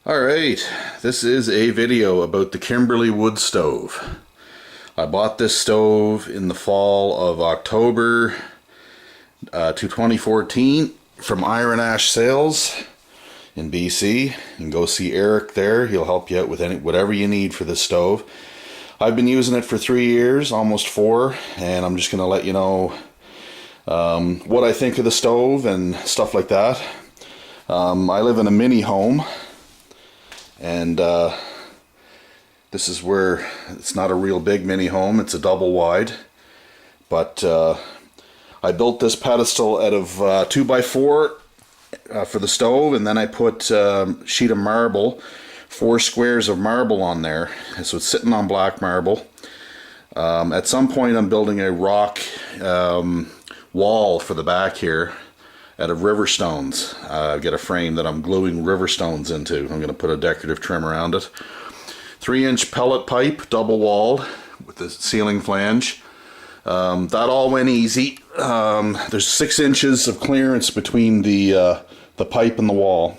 Alright, this is a video about the Kimberley wood stove. I bought this stove in the fall of October 2014 from Iron Ash Sales in BC. You can go see Eric there. He'll help you out with whatever you need for this stove. I've been using it for 3 years, almost 4, and I'm just going to let you know what I think of the stove and stuff like that. I live in a mini home, and this is where it's not a real big mini home, it's a double wide, but I built this pedestal out of 2x4 for the stove, and then I put a sheet of marble, 4 squares of marble on there, so it's sitting on black marble. At some point I'm building a rock wall for the back here out of river stones. I've got a frame that I'm gluing river stones into. I'm going to put a decorative trim around it. 3-inch pellet pipe, double walled with the ceiling flange. That all went easy. There's 6 inches of clearance between the pipe and the wall.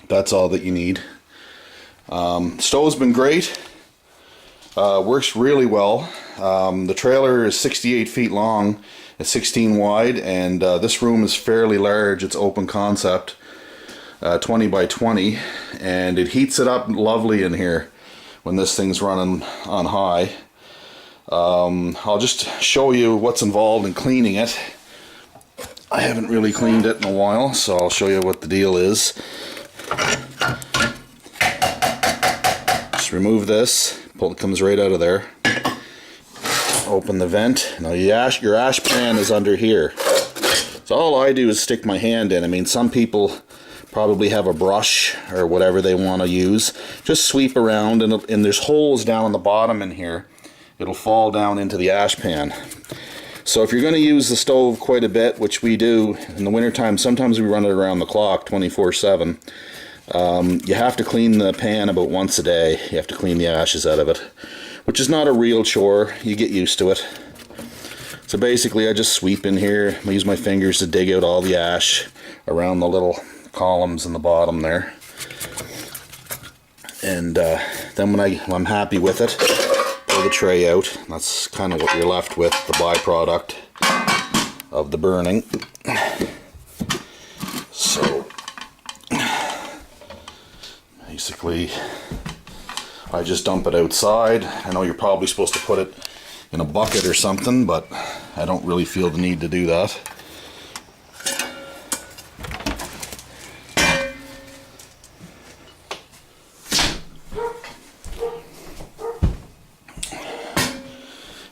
That's all that you need. Stove's been great. Works really well. The trailer is 68 feet long. It's 16 wide, and this room is fairly large. It's open concept, 20 by 20, and it heats it up lovely in here when this thing's running on high. I'll just show you what's involved in cleaning it. I haven't really cleaned it in a while, so I'll show you what the deal is. Just remove this, it comes right out of there. Open the vent. Now your ash pan is under here. So all I do is stick my hand in. I mean, some people probably have a brush or whatever they want to use. Just sweep around, and there's holes down on the bottom in here. It'll fall down into the ash pan. So if you're going to use the stove quite a bit, which we do in the wintertime, sometimes we run it around the clock 24/7. You have to clean the pan about once a day. You have to clean the ashes out of it, which is not a real chore. You get used to it. So basically I just sweep in here. I use my fingers to dig out all the ash around the little columns in the bottom there. And then when I'm happy with it, pull the tray out. That's kind of what you're left with, the byproduct of the burning. So basically I just dump it outside. I know you're probably supposed to put it in a bucket or something, but I don't really feel the need to do that.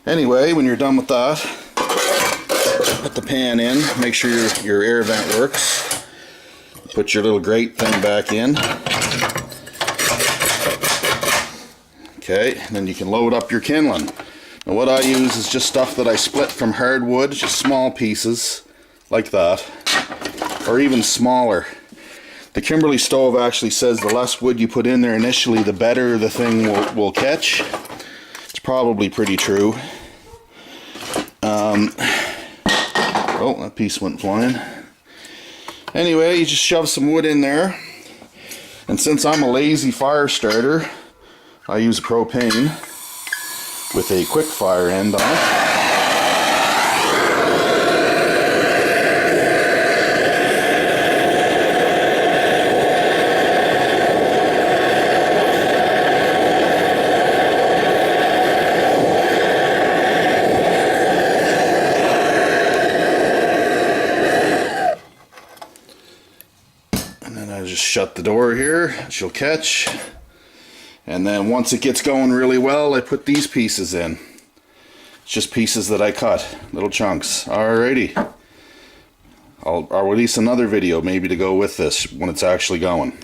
Anyway, when you're done with that, put the pan in, make sure your air vent works. Put your little grate thing back in. Okay, and then you can load up your kindling. Now what I use is just stuff that I split from hardwood, just small pieces like that, or even smaller. The Kimberley stove actually says the less wood you put in there initially, the better the thing will catch. It's probably pretty true. Oh, that piece went flying. Anyway, you just shove some wood in there, and since I'm a lazy fire starter, I use propane with a quick fire end on it. And then I just shut the door here, she'll catch. And then once it gets going really well, I put these pieces in. It's just pieces that I cut, little chunks. Alrighty. I'll release another video maybe to go with this when it's actually going.